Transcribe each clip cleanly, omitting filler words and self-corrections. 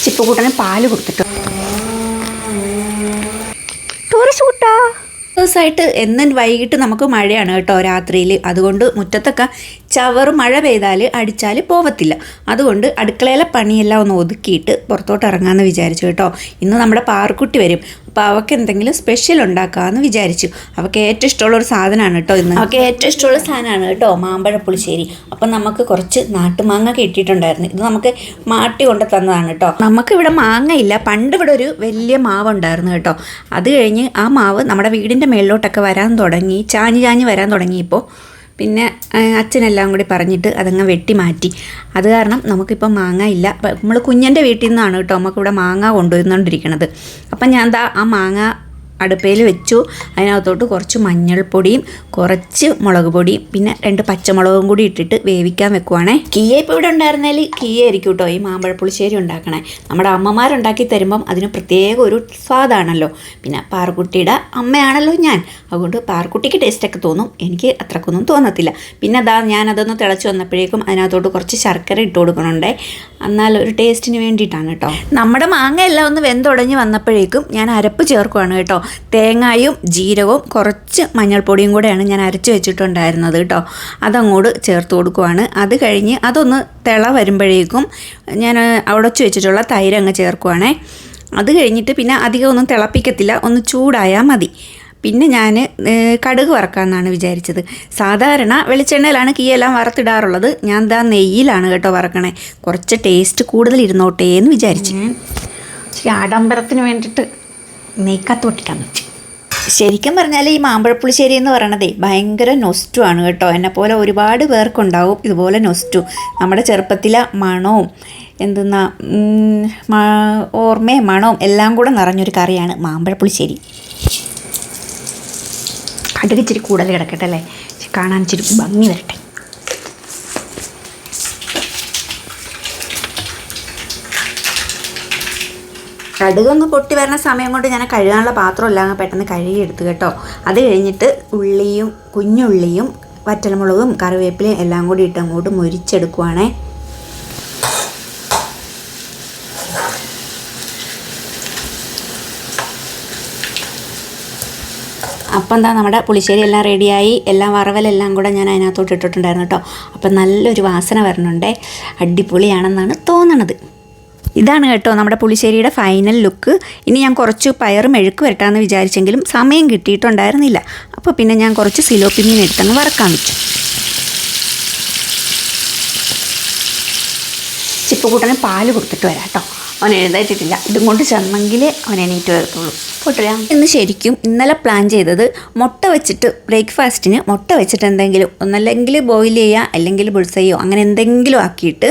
ചിപ്പുകൂട്ടന് പാല് കൊടുത്തിട്ട് ടൂറിസ്റ്റ് കൂട്ടാ ദിവസമായിട്ട് എന്നും വൈകിട്ട് നമുക്ക് മഴയാണ് കേട്ടോ രാത്രിയിൽ. അതുകൊണ്ട് മുറ്റത്തൊക്കെ ചവറ് മഴ പെയ്താൽ അടിച്ചാൽ പോവത്തില്ല. അതുകൊണ്ട് അടുക്കളയിലെ പണിയെല്ലാം ഒന്ന് ഒതുക്കിയിട്ട് പുറത്തോട്ട് ഇറങ്ങാമെന്ന് വിചാരിച്ചു കേട്ടോ. ഇന്ന് നമ്മുടെ പാർക്കുട്ടി വരും. അപ്പോൾ അവൾക്ക് എന്തെങ്കിലും സ്പെഷ്യൽ ഉണ്ടാക്കാമെന്ന് വിചാരിച്ചു. അവൾക്ക് ഏറ്റവും ഇഷ്ടമുള്ളൊരു സാധനമാണ് കേട്ടോ ഇന്ന്. അവൾക്ക് ഏറ്റവും ഇഷ്ടമുള്ള സാധനമാണ് കേട്ടോ മാമ്പഴ പുളിശ്ശേരി. അപ്പം നമുക്ക് കുറച്ച് നാട്ടുമാങ്ങ കിട്ടിയിട്ടുണ്ടായിരുന്നു. ഇത് നമുക്ക് മാട്ടി കൊണ്ട് തന്നതാണ് കേട്ടോ. നമുക്കിവിടെ മാങ്ങ ഇല്ല. പണ്ട് ഇവിടെ ഒരു വലിയ മാവ് ഉണ്ടായിരുന്നു കേട്ടോ. അത് കഴിഞ്ഞ് ആ മാവ് നമ്മുടെ വീടിൻ്റെ മേളിലോട്ടൊക്കെ വരാൻ തുടങ്ങി, ചാഞ്ഞ് വരാൻ തുടങ്ങിയപ്പോൾ പിന്നെ അച്ഛനെല്ലാം കൂടി പറഞ്ഞിട്ട് അതങ്ങ് വെട്ടി മാറ്റി. അത് കാരണം നമുക്കിപ്പോൾ മാങ്ങ ഇല്ല. നമ്മൾ കുഞ്ഞൻ്റെ വീട്ടിൽ നിന്നാണ് കേട്ടോ നമുക്കിവിടെ മാങ്ങ കൊണ്ടുവന്നുകൊണ്ടിരിക്കുന്നത്. അപ്പം ഞാൻ ദാ ആ മാങ്ങ അടുപ്പയിൽ വെച്ചു. അതിനകത്തോട്ട് കുറച്ച് മഞ്ഞൾപ്പൊടിയും കുറച്ച് മുളക് പൊടിയും പിന്നെ 2 പച്ചമുളകും കൂടി ഇട്ടിട്ട് വേവിക്കാൻ വെക്കുവാണേ. കീയ ഇപ്പോൾ ഇവിടെ ഉണ്ടായിരുന്നാൽ കീയ ആയിരിക്കും കേട്ടോ ഈ മാമ്പഴപ്പുളിശ്ശേരി ഉണ്ടാക്കണേ. നമ്മുടെ അമ്മമാരുണ്ടാക്കി തരുമ്പം അതിന് പ്രത്യേക ഒരു സ്വാദാണല്ലോ. പിന്നെ പാർക്കുട്ടിയുടെ അമ്മയാണല്ലോ ഞാൻ. അതുകൊണ്ട് പാർക്കുട്ടിക്ക് ടേസ്റ്റൊക്കെ തോന്നും, എനിക്ക് അത്രക്കൊന്നും തോന്നത്തില്ല. പിന്നെ അതാ ഞാനതൊന്ന് തിളച്ച് വന്നപ്പോഴേക്കും അതിനകത്തോട്ട് കുറച്ച് ശർക്കര ഇട്ട് കൊടുക്കണുണ്ടേ. എന്നാൽ ഒരു ടേസ്റ്റിന് വേണ്ടിയിട്ടാണ് കേട്ടോ. നമ്മുടെ മാങ്ങ എല്ലാം ഒന്ന് വെന്തുടഞ്ഞ് വന്നപ്പോഴേക്കും ഞാൻ അരപ്പ് ചേർക്കുവാണ് കേട്ടോ. തേങ്ങായും ജീരകവും കുറച്ച് മഞ്ഞൾപ്പൊടിയും കൂടെയാണ് ഞാൻ അരച്ച് വെച്ചിട്ടുണ്ടായിരുന്നത് കേട്ടോ. അതങ്ങോട്ട് ചേർത്ത് കൊടുക്കുവാണ്. അത് കഴിഞ്ഞ് അതൊന്ന് തിള വരുമ്പോഴേക്കും ഞാൻ ഉടച്ച് വെച്ചിട്ടുള്ള തൈര് അങ്ങ് ചേർക്കുവാണേ. അത് കഴിഞ്ഞിട്ട് പിന്നെ അധികം ഒന്നും തിളപ്പിക്കത്തില്ല, ഒന്ന് ചൂടായാൽ മതി. പിന്നെ ഞാൻ കടുക് വറക്കാമെന്നാണ് വിചാരിച്ചത്. സാധാരണ വെളിച്ചെണ്ണയിലാണ് കീയെല്ലാം വറുത്തിടാറുള്ളത്. ഞാൻ ദാ നെയ്യിലാണ് കേട്ടോ വറക്കണേ. കുറച്ച് ടേസ്റ്റ് കൂടുതൽ ഇരുന്നോട്ടേ എന്ന് വിചാരിച്ച് ആഡംബരത്തിന് വേണ്ടിയിട്ട് നെയ്ക്കത്ത് പൊട്ടിക്കാൻ വെച്ചു. ശരിക്കും പറഞ്ഞാൽ ഈ മാമ്പഴപ്പുളിശ്ശേരി എന്ന് പറയണതേ ഭയങ്കര നൊസ്റ്റു ആണ് കേട്ടോ. എന്നെപ്പോലെ ഒരുപാട് പേർക്കുണ്ടാവും ഇതുപോലെ നൊസ്റ്റു. നമ്മുടെ ചെറുപ്പത്തിലെ മണവും എന്തെന്നാ ഓർമ്മയും മണവും എല്ലാം കൂടെ നിറഞ്ഞൊരു കറിയാണ് മാമ്പഴപ്പുളിശ്ശേരി. കടുക് ഇച്ചിരി കൂടുതൽ കിടക്കട്ടെ അല്ലേ, കാണാൻ ഇച്ചിരി ഭംഗി വരട്ടെ. കടുകൊന്ന് പൊട്ടി വരുന്ന സമയം കൊണ്ട് ഞാൻ കഴുകാനുള്ള പാത്രമെല്ലാം പെട്ടെന്ന് കഴുകിയെടുത്തു കേട്ടോ. അത് കഴിഞ്ഞിട്ട് ഉള്ളിയും കുഞ്ഞുള്ളിയും വറ്റൽമുളകും കറിവേപ്പിലയും എല്ലാം കൂടി ഇട്ട് അങ്ങോട്ട് മുരിച്ചെടുക്കുവാണേ. അപ്പം എന്താ നമ്മുടെ പുളിശ്ശേരി എല്ലാം റെഡിയായി. എല്ലാം വറവലെല്ലാം കൂടെ ഞാൻ അതിനകത്തോട്ട് ഇട്ടിട്ടുണ്ടായിരുന്നു കേട്ടോ. അപ്പം നല്ലൊരു വാസന വരണുണ്ടേ. അടിപൊളിയാണെന്നാണ് തോന്നണത്. ഇതാണ് കേട്ടോ നമ്മുടെ പുളിശ്ശേരിയുടെ ഫൈനൽ ലുക്ക്. ഇനി ഞാൻ കുറച്ച് പയർ മെഴുക്ക് വരട്ടാമെന്ന് വിചാരിച്ചെങ്കിലും സമയം കിട്ടിയിട്ടുണ്ടായിരുന്നില്ല. അപ്പോൾ പിന്നെ ഞാൻ കുറച്ച് സിലോപ്പി മീൻ എടുത്തങ്ങ് വറക്കാൻ വെച്ചു. ചിപ്പുകൂട്ടന് പാല് കൊടുത്തിട്ട് വരാം കേട്ടോ. അവൻ എഴുന്നേറ്റിട്ടില്ല. ഇതും കൊണ്ട് ചെന്നെങ്കിൽ അവൻ എണീറ്റ് വരത്തുള്ളൂ. പോട്ടില്ല എന്ന് ശരിക്കും ഇന്നലെ പ്ലാൻ ചെയ്തത് മുട്ട വെച്ചിട്ട് ബ്രേക്ക്ഫാസ്റ്റിന് മുട്ട വെച്ചിട്ട് എന്തെങ്കിലും ഒന്നല്ലെങ്കിൽ ബോയിൽ ചെയ്യുക അല്ലെങ്കിൽ ബുൾസയോ അങ്ങനെ എന്തെങ്കിലും ആക്കിയിട്ട്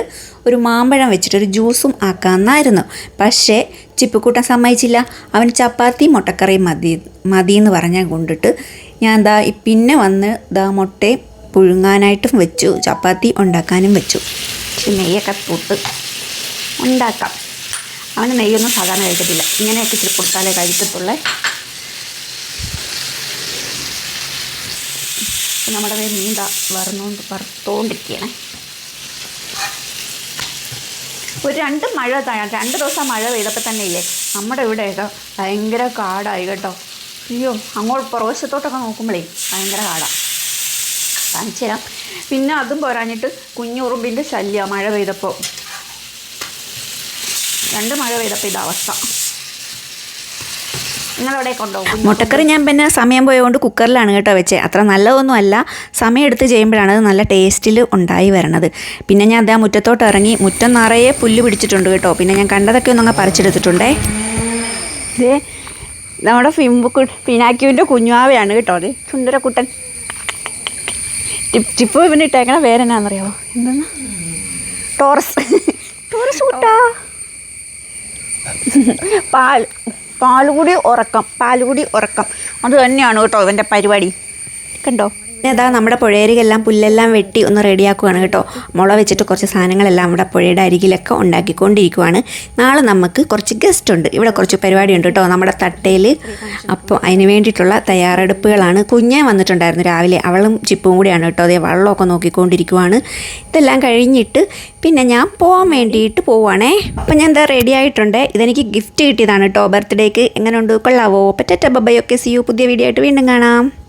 ഒരു മാമ്പഴം വെച്ചിട്ടൊരു ജ്യൂസും ആക്കാമെന്നായിരുന്നു. പക്ഷേ ചിപ്പുകൂട്ടൻ സമ്മതിച്ചില്ല. അവൻ ചപ്പാത്തി മുട്ടക്കറിയും മതിയെന്ന് പറഞ്ഞാൽ കൊണ്ടിട്ട് ഞാൻ പിന്നെ വന്ന് മുട്ടയും പുഴുങ്ങാനായിട്ടും വെച്ചു, ചപ്പാത്തി ഉണ്ടാക്കാനും വെച്ചു. നെയ്യൊക്കെ തൊട്ട് ഉണ്ടാക്കാം. അവന് നെയ്യൊന്നും സാധാരണ കഴിക്കത്തില്ല. ഇങ്ങനെയൊക്കെ ഇച്ചിരി കൊടുത്താലേ കഴിക്കത്തുള്ളേ. നമ്മുടെ മീൻ വറുത്തോണ്ടിരിക്കുകയാണ്. ഒരു 2 ദിവസം മഴ പെയ്തപ്പോൾ തന്നെ ഇല്ലേ നമ്മുടെ ഇവിടെയൊക്കെ ഭയങ്കര കാടായി കേട്ടോ. അയ്യോ, അങ്ങോട്ട് പുറവശത്തോട്ടൊക്കെ നോക്കുമ്പോഴേ ഭയങ്കര കാടാണ്. കാണിച്ചു തരാം. പിന്നെ അതും പോരാഞ്ഞിട്ട് കുഞ്ഞുറുമ്പിൻ്റെ ശല്യം മഴ പെയ്തപ്പോൾ. 2 മഴ പെയ്തപ്പോൾ ഇതവസ്ഥ. നിങ്ങളെവിടെയൊക്കെ ഉണ്ടോ? മുട്ടക്കറി ഞാൻ പിന്നെ സമയം പോയതുകൊണ്ട് കുക്കറിലാണ് കേട്ടോ വെച്ചത്. അത്ര നല്ലതൊന്നും അല്ല, സമയം എടുത്ത് ചെയ്യുമ്പോഴാണ് അത് നല്ല ടേസ്റ്റിൽ ഉണ്ടായി വരണത്. പിന്നെ ഞാൻ അതേ മുറ്റത്തോട്ട് ഇറങ്ങി. മുറ്റം നിറയെ പുല്ല് പിടിച്ചിട്ടുണ്ട് കേട്ടോ. പിന്നെ ഞാൻ കണ്ടതൊക്കെ ഒന്നങ്ങ് പറിച്ചെടുത്തിട്ടുണ്ടേ. ഇതേ നമ്മുടെ പിനാക്യുവിൻ്റെ കുഞ്ഞുവാവയാണ് കേട്ടോ. അത് സുന്ദരക്കുട്ടൻ. ചിപ്പ് പിന്നെ ഇട്ടേക്കണ പേരെന്നാണെന്നറിയാമോ? എന്തെന്നാ? ടോറസ് കൂട്ടാ. പാലുകൂടി ഉറക്കം അത് തന്നെയാണ് കേട്ടോ ഇവൻ്റെ പരിപാടി. കണ്ടോ? പിന്നെ അതാ നമ്മുടെ പുഴയരികെല്ലാം പുല്ലെല്ലാം വെട്ടി ഒന്ന് റെഡിയാക്കുകയാണ് കേട്ടോ. മുള വെച്ചിട്ട് കുറച്ച് സാധനങ്ങളെല്ലാം നമ്മുടെ പുഴയുടെ അരികിലൊക്കെ ഉണ്ടാക്കിക്കൊണ്ടിരിക്കുവാണ്. നാളെ നമുക്ക് കുറച്ച് ഗസ്റ്റ് ഉണ്ട്, ഇവിടെ കുറച്ച് പരിപാടിയുണ്ട് കേട്ടോ നമ്മുടെ തട്ടയിൽ. അപ്പോൾ അതിന് വേണ്ടിയിട്ടുള്ള തയ്യാറെടുപ്പുകളാണ്. കുഞ്ഞേ വന്നിട്ടുണ്ടായിരുന്നു രാവിലെ, അവളും ചിപ്പും കൂടിയാണ് കേട്ടോ. അതേ വെള്ളമൊക്കെ നോക്കിക്കൊണ്ടിരിക്കുവാണ്. ഇതെല്ലാം കഴിഞ്ഞിട്ട് പിന്നെ ഞാൻ പോകാൻ വേണ്ടിയിട്ട് പോവുകയാണേ. അപ്പോൾ ഞാൻ എന്താ റെഡി ആയിട്ടുണ്ട്. ഇതെനിക്ക് ഗിഫ്റ്റ് കിട്ടിയതാണ് കേട്ടോ ബർത്ത്ഡേക്ക്. എങ്ങനെ ഉണ്ട്, കൊള്ളാവോ? പറ്റ ബബ്ബയൊക്കെ. സി യു, പുതിയ വീഡിയോ ആയിട്ട് വീണ്ടും കാണാം.